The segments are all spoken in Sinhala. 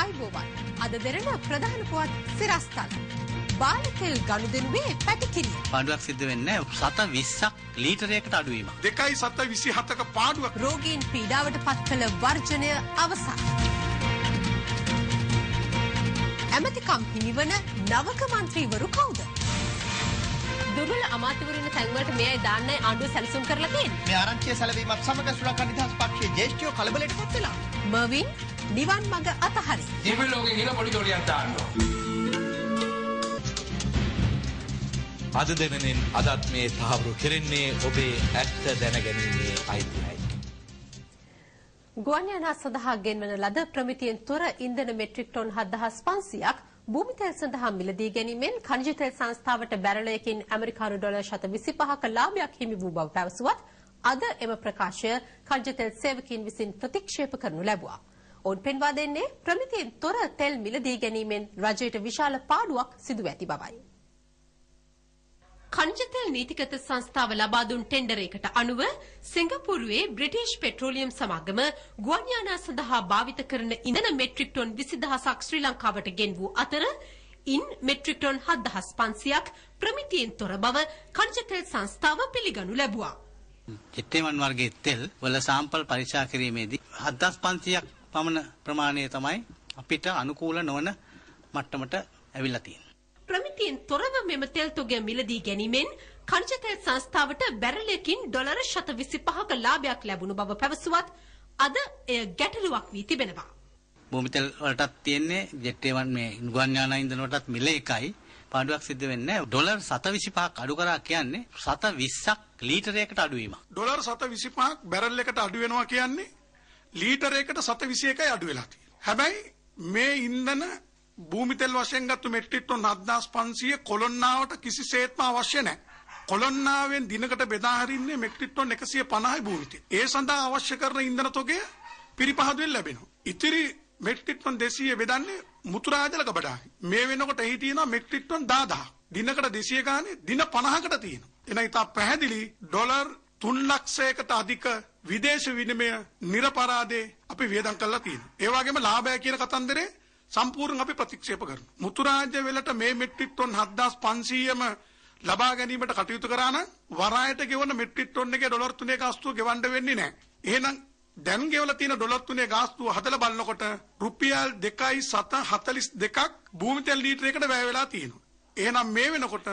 ආයුබෝවන් අද දෙරණ ප්‍රධාන පුවත් සිරස්තල බාලතෙල් ගනුදෙනුවේ පැටිකිරිය පාඩුවක් සිද්ධ වෙන්නේ 720ක් ලීටරයකට අඩුවීමක් 2.27ක පාඩුවක් රෝගීන් පීඩාවට පත් කළ වර්ජනය අවසන් ඇමතිකම් හිමිවන නවක මන්ත්‍රීවරු කවුද දුර්වල අමාත්‍යවරුන් තැන්වලට මේ අය දාන්නයි ආණ්ඩුව සැලසුම් කරලා තියෙන්නේ මේ ආරංචිය සැලවීමත් සමග ශ්‍රී ලංකා නිදහස් පක්ෂයේ ජ්‍යෙෂ්ඨයෝ කලබලයට පත් වෙලා මර්වින් නිවන් මඟ අතහරි දිව්‍ය ලෝකේ ගිහින් පොඩි ජොලියක් දාන්නවා අද දෙනනින් අදත් මේ තහවුරු කෙරෙන්නේ ඔබේ ඇත්ත දැනගැනීමේ අයිතියයි. ගුවන් යානා සඳහා ගෙන්වන ලද ප්‍රමිතියෙන් තොර ඉන්ධන මෙට්‍රික් ටොන් 7500ක් භූමි තෙල් සඳහා මිලදී ගැනීමෙන් ඛනිජ තෙල් සංස්ථාවට බැරලයකින් ඇමරිකානු ඩොලර් 125ක ලාභයක් හිමි වූ බව පැවසුවත් අද එම ප්‍රකාශය ඛනිජ තෙල් සේවකීන් විසින් ප්‍රතික්ෂේප කරනු ලැබුවා. ඔවුන් පෙන්වා දෙන්නේ ප්‍රමිතියෙන් තොර තෙල් මිලදී ගැනීමෙන් රජයට විශාල පාඩුවක් සිදු ඇති බවයි. ඛනිජ තෙල් නීතිගත සංස්ථාව ලබා දුන් ටෙන්ඩරයකට අනුව සිංගප්පූරුවේ බ්‍රිටිෂ් පෙට්‍රෝලියම් සමාගම ගුවන් යානා සඳහා භාවිත කරන ඉන්ධන මෙට්‍රික් ටොන් 20000ක් ශ්‍රී ලංකාවට ගෙන් වූ අතර ඉන් මෙට්‍රික් ටොන් 7500ක් ප්‍රමිතියෙන් තොර බව ඛනිජ තෙල් සංස්ථාව පිළිගනු ලැබුවා. චිත්තේමන් වර්ගයේ තෙල් වල සාම්පල් පරීක්ෂා කිරීමේදී 7500ක් පමණ ප්‍රමාණය තමයි අපිට අනුකූල නොවන මට්ටමට ඇවිල්ලා තියෙන්නේ. ප්‍රමිතියෙන් තොරව මෙම තෙල් තොගය මිලදී ගැනීමෙන් ඛනිජ තෙල් සංස්ථාවට බැරලයකින් ඩොලර් 125ක ලාභයක් ලැබුණු බව පැවසුවත් අද එය ගැටලුවක් වී තිබෙනවා. භූමි තෙල් වලටත් තියෙන්නේ ජෙට්-1 මේ ගුවන් යානා ඉන්ධන වලටත් මිල එකයි. පාඩුවක් සිද්ධ වෙන්නේ ඩොලර් 725ක් අඩු කරා කියන්නේ 720ක් ලීටරයකට අඩුවීමක්. ඩොලර් 725ක් බැරල් එකට අඩු වෙනවා කියන්නේ ලීටරයකට 721යි අඩු වෙලා තියෙනවා. හැබැයි මේ ඉන්ධන භූමි තෙල් වශයෙන් ගත්ත මෙට්‍රික් ටොන් 7500 කොළොන්නාවට කිසිසේත්ම අවශ්‍ය නැහැ. කොළොන්නාවෙන් දිනකට බෙදා හරින්නේ මෙට්‍රික් ටොන් 150යි භූමි තෙල්. ඒ සඳහා අවශ්‍ය කරන ඉන්ධන තොගය පිරිපහදුවෙන් ලැබෙනවා. ඉතිරි මෙට්‍රික් ටොන් 200 බෙදන්නේ මුතුරාජල ගබඩාවි. මේ වෙනකොට එහි තියෙනවා මෙට්‍රික් ටොන් 10000. දිනකට 200 ගානේ දින 50කට තියෙනවා. එන ඉතා පැහැදිලි ඩොලර් 3 ලක්ෂයකට අධික විදේශ විනිමය නිරපරාදේ අපි වියදම් කරලා තියෙනවා. ඒ වගේම ලාභය කියන කතන්දරේ සම්පූර්ණ අපි ප්‍රතික්ෂේප කරනවා. මුතුරාජ්‍ය වලට මේ මෙට්‍රික් ටොන් 7500ම ලබා ගැනීමට කටයුතු කරා නම් වරායට ගෙවන මෙට්‍රික් ටොන් එකේ ඩොලර් 3 ගාස්තුව ගෙවන්න වෙන්නේ නැහැ. එහෙනම් දැන් ගෙවලා තියෙන ඩොලර් 3 ගාස්තුව හදලා බලනකොට රුපියල් 2.742ක් භූමි තෙල් ලීටරයකට වැය වෙලා තියෙනවා. එහෙනම් මේ වෙනකොට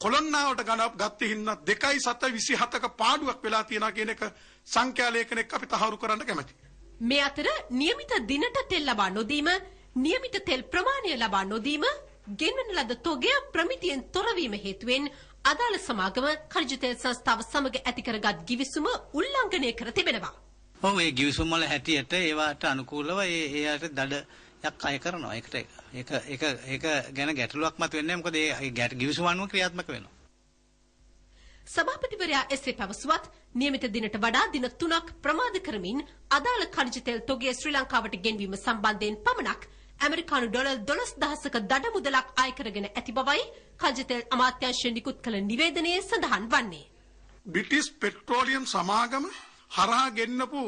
කොළොන්නාවට ගත්තේ හින්දා 2.727ක පාඩුවක් වෙලා තියෙනවා කියන එක සංඛ්‍යා ලේඛනයක් අපි තහවුරු කරන්න කැමැතියි. මේ අතර નિયમિત දිනට තෙල් ලබා නොදීම નિયમિત තෙල් ප්‍රමාණය ලබා නොදීම ගෙන්වන ලද තොගය ප්‍රමිතියෙන් තොරවීම හේතුවෙන් අදාළ සමාගම ඛනිජ තෙල් සංස්ථාව සමග ඇති කරගත් ගිවිසුම උල්ලංඝනය කර තිබෙනවා. ඔව් ඒ ගිවිසුම් වල හැටියට ඒවට අනුකූලව ඒයට දඩයක් අය කරනවා. ඒක ගැන ගැටලුවක් මත වෙන්නේ මොකද ඒ ගිවිසුම් අනුව ක්‍රියාත්මක වෙනවා. සභාපතිවරයා එසේ පැවසුවත් નિયમિત දිනට වඩා දින 3ක් ප්‍රමාද කරමින් අදාළ ඛනිජ තෙල් තොගය ශ්‍රී ලංකාවට ගෙන්වීම සම්බන්ධයෙන් පමණක් ඇමරිකානු ඩොලර් 12000ක දඩ මුදලක් අය කරගෙන ඇති බවයි ඛනිජ තෙල් අමාත්‍යාංශය නිකුත් කළ නිවේදනයේ සඳහන් වන්නේ. බ්‍රිටිෂ් පෙට්‍රෝලියම් සමාගම හරහා ගෙන්නපු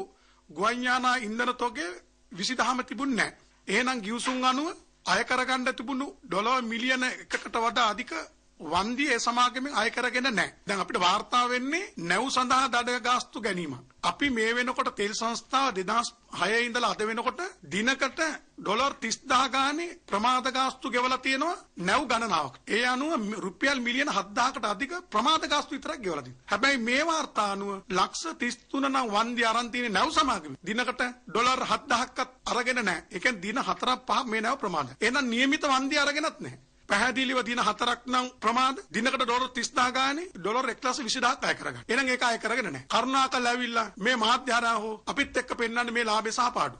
ගුවන් යානා ඉන්ධන තොගය 20000ම තිබුණේ නැහැ. එහෙනම් ගිවිසුම් අනුව අය කරගන්න තිබුණු ඩොලර් මිලියන 1කට වඩා අධික වන්දිය ඒ සමාගමෙන් අය කරගෙන නැහැ. දැන් අපිට වාර්තා වෙන්නේ නැව් සඳහා දඩ ගාස්තු ගැනීමක්. අපි මේ වෙනකොට තෙල් සංස්ථාව 2006 ඉඳලා අද වෙනකොට දිනකට ඩොලර් 30000 ගානේ ප්‍රමාද ගාස්තු ගෙවලා තියෙනවා නැව් ගණනාවක්. ඒ අනුව රුපියල් මිලියන 7000කට අධික ප්‍රමාද ගාස්තු විතරක් ගෙවලා තියෙනවා. හැබැයි මේ වාර්තා අනුව ලක්ෂ 33 නම් වන්දිය අරන් තියෙන නැව් සමාගම දිනකට ඩොලර් 7000ක්වත් අරගෙන නැහැ. ඒ කියන්නේ දින 4-5 මේ නැව් ප්‍රමාද. එහෙනම් નિયમિત වන්දිය අරගෙනත් නැහැ. පැහැදිලිව දින 4ක් නම් ප්‍රමාද දිනකට ඩොලර් 30000 ගානේ ඩොලර් 1,20,000ක් අය කරගන්න. එහෙනම් ඒක අය කරගෙන නැහැ. කරුණාකරලා ඇවිල්ලා මේ මාධ්‍ය හරහා හෝ අපිත් එක්ක පෙන්වන්න මේ ලාභය සහ පාඩු.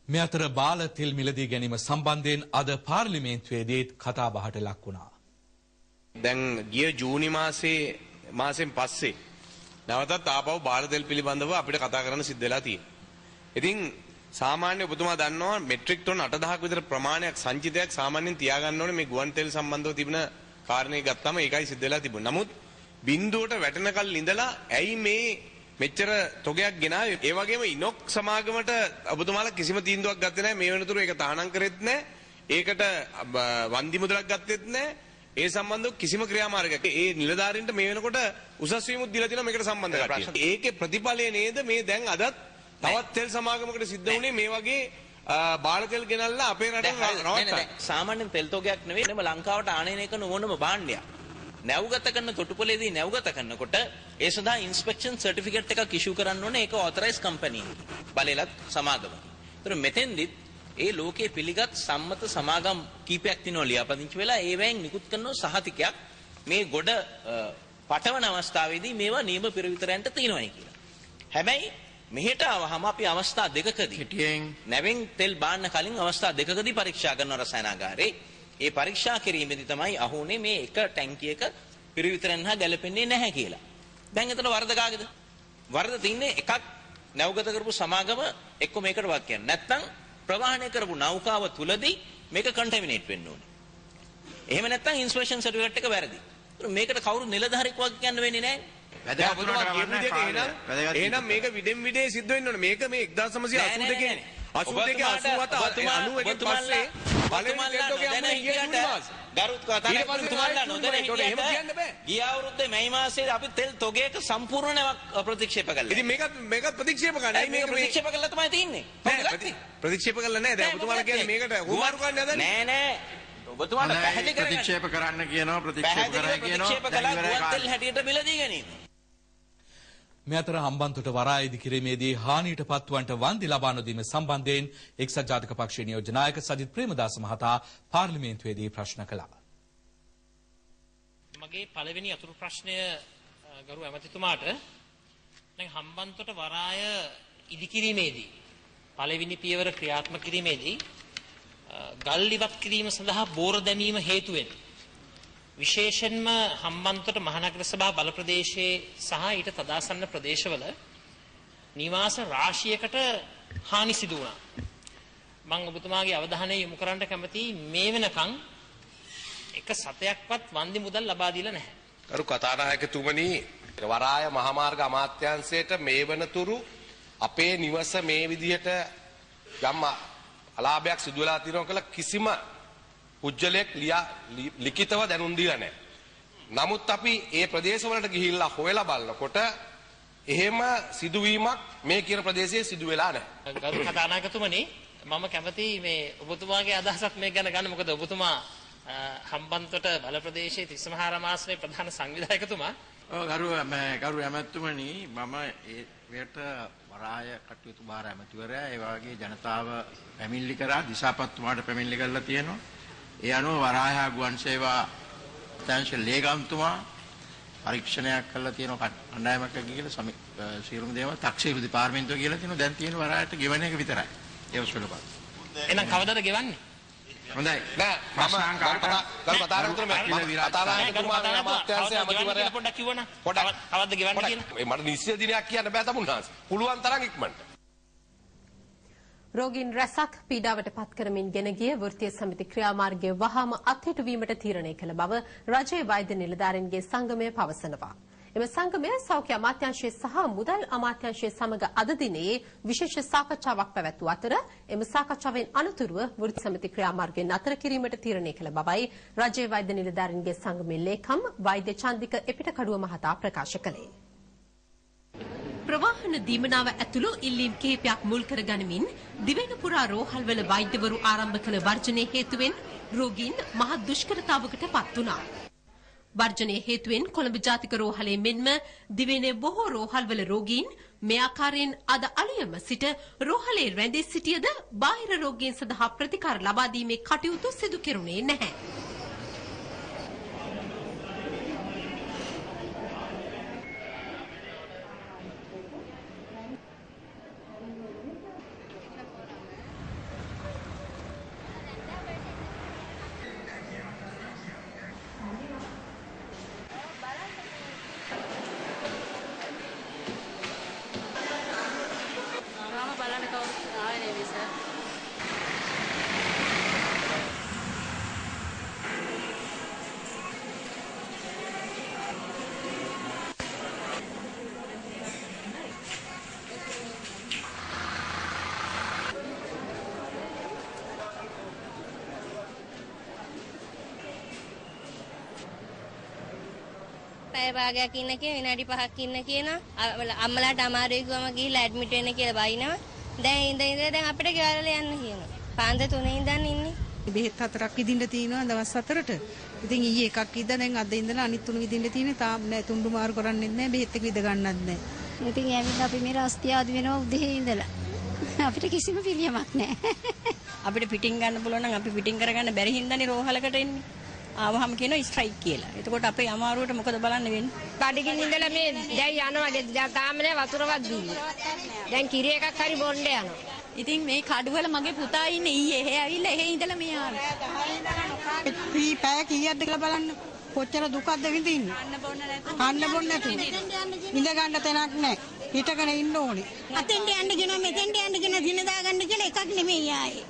මේ අතර බාල තෙල් මිලදී ගැනීම සම්බන්ධයෙන් අද පාර්ලිමේන්තුවේදීත් කතා බහට ලක් වුණා. දැන් ගිය ජූනි මාසෙන් පස්සේ නැවතත් ආපහු බාල තෙල් පිළිබඳව අපිට කතා කරන්න සිද්ධ වෙලා තියෙනවා. ඉතින් සාමාන්‍ය ඔබතුමා දන්නවා මෙට්‍රික් ටොන් 8000ක විතර ප්‍රමාණයක් සංචිතයක් සාමාන්‍යයෙන් තියාගන්න ඕනේ මේ ගුවන් තෙල් සම්බන්ධව තිබෙන කාරණේ ගත්තම ඒකයි සිද්ධ වෙලා තිබුණේ. නමුත් බිඳුවට වැටෙනකල් ඉඳලා ඇයි මේ මෙච්චර තොගයක් ගෙනාවේ. ඒ වගේම ඉනොක් සමාගමට ඔබතුමාලා කිසිම තීන්දුවක් ගත්තේ නැහැ. මේ වෙනතුරු ඒක තහනම් කරෙත් නැහැ. ඒකට වන්දි මුදලක් ගත්තෙත් නැහැ. ඒ සම්බන්ධව කිසිම ක්‍රියාමාර්ගයක්. ඒ නිලධාරීන්ට මේ වෙනකොට උසස් වීමුත් දීලා තියෙනවා මේකට සම්බන්ධ කට්ටිය. ඒකේ ප්‍රතිඵලය නේද මේ දැන් අදත් තවත් තෙල් සමාගමකට සිද්ධ වුණේ මේ වගේ බාල තෙල් ගෙනල්ලා අපේ රටේ රවට්ටන්න. සාමාන්‍යයෙන් තෙල් තොගයක් නෙවෙයි නෙම ලංකාවට ආනයනය කරන ඕනම භාණ්ඩයක්. නැව්ගත කරන තොටුපළේදී නැව්ගත කරනකොට ඒ සඳහා ඉන්ස්පෙක්ෂන් සර්ටිෆිකේට් එකක් ඉෂුව කරන්න ඕනේ. ඒක ඔතොරයිස් කම්පැනි බලලත් සමාගම. ඒතර මෙතෙන්දිත් ඒ ලෝකයේ පිළිගත් සම්මත සමාගම් කීපයක් තියෙනවා ලියාපදිංචි වෙලා ඒවෙන් නිකුත් කරන සහතිකයක් මේ ගොඩ පටවන අවස්ථාවේදී මේවා නියම පෙරවිතරයන්ට තියෙනවායි කියලා. හැබැයි මෙහෙට ආවහම අපි අවස්ථා දෙකකදී නැවෙන් තෙල් බාන්න කලින් අවස්ථා දෙකකදී පරීක්ෂා කරන රසායනාගාරේ ඒ පරීක්ෂා කිරීමේදී තමයි අහුනේ මේ එක ටැංකියක පෙරවිතරයන් හා ගැලපෙන්නේ නැහැ කියලා. දැන් එතන වරද කාගේද? වරද තින්නේ එකක් නැව්ගත කරපු සමාගම එක්ක මේකට වත් කියන්නේ. නැත්නම් ප්‍රවාහනය කරපු නෞකාව තුලදී මේක කන්ටැමිනේට් වෙන්න ඕනේ. එහෙම නැත්නම් ඉන්ස්පෙක්ෂන් සර්ටිෆිකේට් එක වැරදි. මේකට කවුරු නිලධාරියෙක් වගේ කියන්න වෙන්නේ නැහැ. එහෙනම් මේක විදෙන් විදේ සිද්ධ වෙන්න ඕනේ. මේක මේ 1982 ගිය අවුරුද්දේ මැයි මාසයේ අපි තෙල් තොගයක සම්පූර්ණව ප්‍රතික්ෂේප කළා. ඉතින් මේකත් ප්‍රතික්ෂේප කරන්න. මේක ප්‍රතික්ෂේප කළා තමයි තියෙන්නේ. ප්‍රතික්ෂේප කළා නෑ. දැන් ඔබතුමාලා කියන්නේ මේකට හුමාරු කරන්න හදන්නේ. නෑ. ඔබතුමාට පැහැදිලි කරගන්න. ප්‍රතික්ෂේප කරන්න කියනවා ප්‍රතික්ෂේප කරයි කියනවා. ප්‍රතික්ෂේප කළා ගුවන් තෙල් හැටියට මිලදී ගැනීම. මේ අතර හම්බන්තොට වරාය ඉදිකිරීමේදී හානියට පත්වන්ට වන්දි ලබා නොදීම සම්බන්ධයෙන් එක්සත් ජාතික පක්ෂයේ නියෝජ්‍ය නායක සජිත් ප්‍රේමදාස මහතා පාර්ලිමේන්තුවේදී ප්‍රශ්න කළා. මගේ පළවෙනි අතුරු ප්‍රශ්නය ගරු ඇමතිතුමාට දැන් හම්බන්තොට වරාය ඉදිකිරීමේදී පළවෙනි පියවර ක්‍රියාත්මක කිරීමේදී ගල් ඉවත් කිරීම සඳහා බෝර දැමීම හේතුවෙන් විශේෂයෙන්ම හම්බන්තොට මහනගර සභා බල ප්‍රදේශයේ සහ ඊට තදාසන්න ප්‍රදේශවල නිවාස රාශියකට හානි සිදු වුණා. මම ඔබතුමාගේ අවධානය යොමු කරන්න කැමතියි මේ වෙනකන් එක සතයක්වත් වන්දි මුදල් ලබා දීලා නැහැ. කරු කතානායකතුමනි වරාය මහමාර්ග අමාත්‍යාංශයට මේ වනතුරු අපේ නිවස මේ විදිහට යම් අලාභයක් සිදු වෙලා තියෙනවා කියලා කිසිම පුජ්‍යලයක් ලිඛිතව දැනුම් දීලා නැහැ. නමුත් අපි ඒ ප්‍රදේශවලට ගිහිල්ලා හොයලා බලනකොට එහෙම සිදුවීමක් මේ කියන ප්‍රදේශයේ සිදු වෙලා නැහැ. ගරු කතානායකතුමනි මම කැමතියි මේ ඔබතුමාගේ අදහසක් මේක ගැන ගන්න. මොකද ඔබතුමා හම්බන්තොට බල ප්‍රදේශයේ තිස්සමහාර මාසයේ ප්‍රධාන සංවිධායකතුමා. ගරු ඇමතුමනි මම ඒකට වරාය කටයුතු බාර ඇමතිවරයා ඒ වගේ ජනතාව පැමිණිලි කරා දිසාපත්තුමාට පැමිණිලි කරලා තියෙනවා. ඒ අනුව වරාය හා ගුවන් සේවා අධ්‍යක්ෂ ලේකම්තුමා පරීක්ෂණයක් කළා තියෙනවා කණ්ඩායමක් ගිහිල්ලා සියලුම දේවල් තක්සේරු දෙපාර්තමේන්තුව කියලා තියෙනවා. දැන් තියෙන වරායට ගෙවන එක විතරයි. ඒ ඔස්වලපත්. එහෙනම් කවදාද ගෙවන්නේ? හොඳයි. නෑ මම ගරු කතානායකතුමා අමාත්‍යාංශයේ අමාත්‍යවරයා පොඩ්ඩක් කිව්වනම් කවද්ද ගෙවන්නේ කියලා. මට නිශ්චිත දිනයක් කියන්න බෑ තමුන්නාස්. පුළුවන් තරම් ඉක්මනට. රෝගීන් රැසක් පීඩාවට පත් කරමින් ගෙන ගිය වෘත්තීය සමිති ක්‍රියාමාර්ගය වහාම අත්හිටුවීමට තීරණය කළ බව රජයේ වෛද්‍ය නිලධාරීන්ගේ සංගමය පවසනවා. එම සංගමය සෞඛ්‍ය අමාත්‍යාංශය සහ මුදල් අමාත්‍යාංශය සමග අද දිනේ විශේෂ සාකච්ඡාවක් පැවැත්වූ අතර එම සාකච්ඡාවෙන් අනතුරුව වෘත්තීය සමිති ක්‍රියාමාර්ගය නතර කිරීමට තීරණය කළ බවයි රජයේ වෛද්‍ය නිලධාරීන්ගේ සංගමේ ලේකම් වෛද්‍ය චන්දික එපිටකඩුව මහතා ප්‍රකාශ කළේ. ප්‍රවාහන දීමනාව ඇතුළු ඉල්ලීම් කිහිපයක් මුල් කර ගනිමින් දිවයින පුරා රෝහල්වල වෛද්‍යවරු ආරම්භ කළ වර්ජනයේ හේතුවෙන් රෝගීන් මහත් දුෂ්කරතාවකට පත් වුණා. වර්ජනයේ හේතුවෙන් කොළඹ ජාතික රෝහලේ මෙන්ම දිවයිනේ බොහෝ රෝහල්වල රෝගීන් මේ ආකාරයෙන් අද අලුයම සිට රෝහලේ රැඳී සිටියද බාහිර රෝගීන් සඳහා ප්‍රතිකාර ලබා දීමේ කටයුතු සිදු කෙරුණේ නැහැ. පැය භාගයක් ඉන්න කියන විනාඩි 5ක් ඉන්න කියන අම්මලාට අමාරුයි ගම ගිහිල්ලා ඇඩ්මිට් වෙන්න කියලා බයිනවා. දැන් දැන් අපිට ගෙවල් යන්න කියනවා. පාන්දර 3 ඉඳන් ඉන්නේ. බෙහෙත් 4ක් විදින්න තියෙනවා දවස් 4ට. ඉතින් ඊයේ එකක් විද්දා දැන් අද ඉඳලා අනිත් 3 විදින්න තියෙන්නේ. තාම නෑ තුන්ඩු මාරු කරන්නේ නැහැ. බෙහෙත් එක විද ගන්නත් නැහැ. ඉතින් ඇවිල්ලා අපි මේ රාස්තිය ආදි වෙනවා උදේ ඉඳලා. අපිට කිසිම පිළියමක් නැහැ. අපිට පිටින් ගන්න පුළුවන් නම් අපි පිටින් කරගන්න බැරි හින්දානේ රෝහලකට එන්නේ. ආවහම කියනවා ස්ට්‍රයික් කියලා. එතකොට අපේ අමාරුවට මොකද බලන්න වෙන්නේ? බඩගින්න ඉඳලා මේ දැන් යනවා. දැන් තාම නෑ වතුරවත් දීලා. දැන් කිරි එකක් හරි බොන්න යනවා. ඉතින් මේ කඩුවල මගේ පුතා ඉන්නේ ඊයේ. එහෙ ඇවිල්ලා එහෙ ඉඳලා මේ ආවේ. මේ පැය කීයක්ද කියලා බලන්න. කොච්චර දුකක්ද විඳින්නේ. කන්න බොන්න නැතුව. ඉඳ ගන්න තැනක් නැහැ. හිටගෙන ඉන්න ඕනේ. අතෙන්ට යන්න කියනවා මෙතෙන්ට යන්න කියනවා දින දා ගන්න කියලා එකක් නෙමෙයි ආයේ.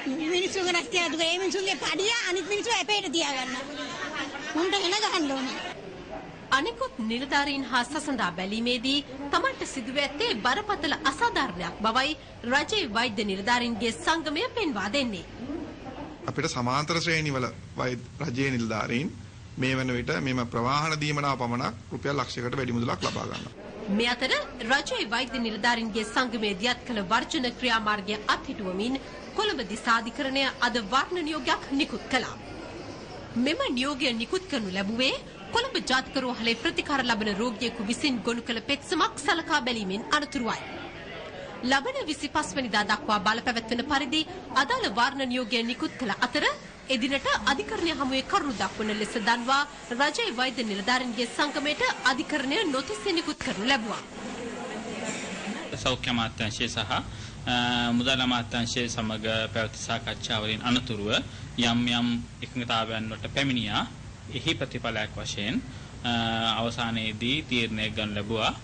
මිනිස්සුගේ රස්තිය දුක ඒ මිනිස්සුගේ පඩිය අනිත් මිනිස්සු අපේට තියාගන්න. මුන්ට එන ගහන්න ඕනේ. අනෙකුත් නිලධාරීන් හා සසඳා බැලීමේදී තමන්ට සිදුව ඇත්තේ බරපතල අසාධාරණයක් බවයි රජයේ වෛද්‍ය නිලධාරීන්ගේ සංගමය පෙන්වා දෙන්නේ. අපිට සමාන්තර ශ්‍රේණිවල රජයේ නිලධාරීන් මේ වන විට මෙම ප්‍රවාහන දීමනාව පමණක් රුපියල් ලක්ෂයකට වැඩි මුදලක් ලබා ගන්නවා. මේ අතර රජයේ වෛද්‍ය නිලධාරීන්ගේ සංගමයේ දියත් කළ වර්ජන ක්‍රියාමාර්ගය අත්හිටුවමින් කොළඹ දිසාධිකරණය අද වර්ණ නියෝගයක් නිකුත් කළා. මෙම නියෝගය නිකුත් කරනු ලැබුවේ කොළඹ ජාතික රෝහලේ ප්‍රතිකාර ලබන රෝගියෙකු විසින් ගොනු කළ පෙත්සමක් සලකා බැලීමෙන් අනතුරුවයි. ලබන 25 වෙනිදා දක්වා බලපැවැත්වෙන පරිදි අදාළ වර්ණ නියෝගය නිකුත් කළ අතර එදිනට අධිකරණය හමුවේ කරුණු දක්වන ලෙස දන්වා රජයේ වෛද්‍ය නිලධාරීන්ගේ සංගමයට අධිකරණය නොතිස් නිකුත් කරනු ලැබුවා. සෞඛ්‍ය අමාත්‍යාංශය සහ මුදල් අමාත්‍යාංශය සමග පැවති සාකච්ඡාවලින් අනතුරුව යම් යම් එකඟතාවයන් වලට පැමිණියා. එහි ප්‍රතිඵලයක් වශයෙන් අවසානයේදී තීරණයක් ගන්න ලැබුවා.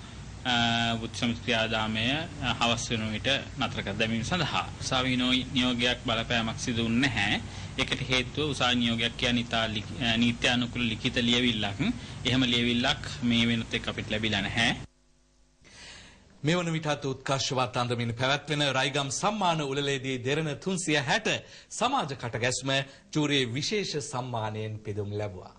බුද්ධ සමිති ක්‍රියාදාමය හවස් වෙන විට නතර කර දැමීම සඳහා උසාවි නියෝගයක් බලපෑමක් සිදු වුනේ නැහැ. ඒකට හේතුව උසාවි නියෝගයක් කියන්නේ නීත්‍යානුකූල ලිඛිත ලියවිල්ලක්. එහෙම ලියවිල්ලක් මේ වෙනත් එක්ක අපිට ලැබිලා නැහැ. මේ වන විටත් උත්කර්ෂවත් අන්දමින් පැවැත්වෙන රයිගම් සම්මාන උළෙලේදී දෙරණ 360 සමාජ කටගැස්ම ජූරියේ විශේෂ සම්මානයෙන් පෙදුම් ලැබුවා.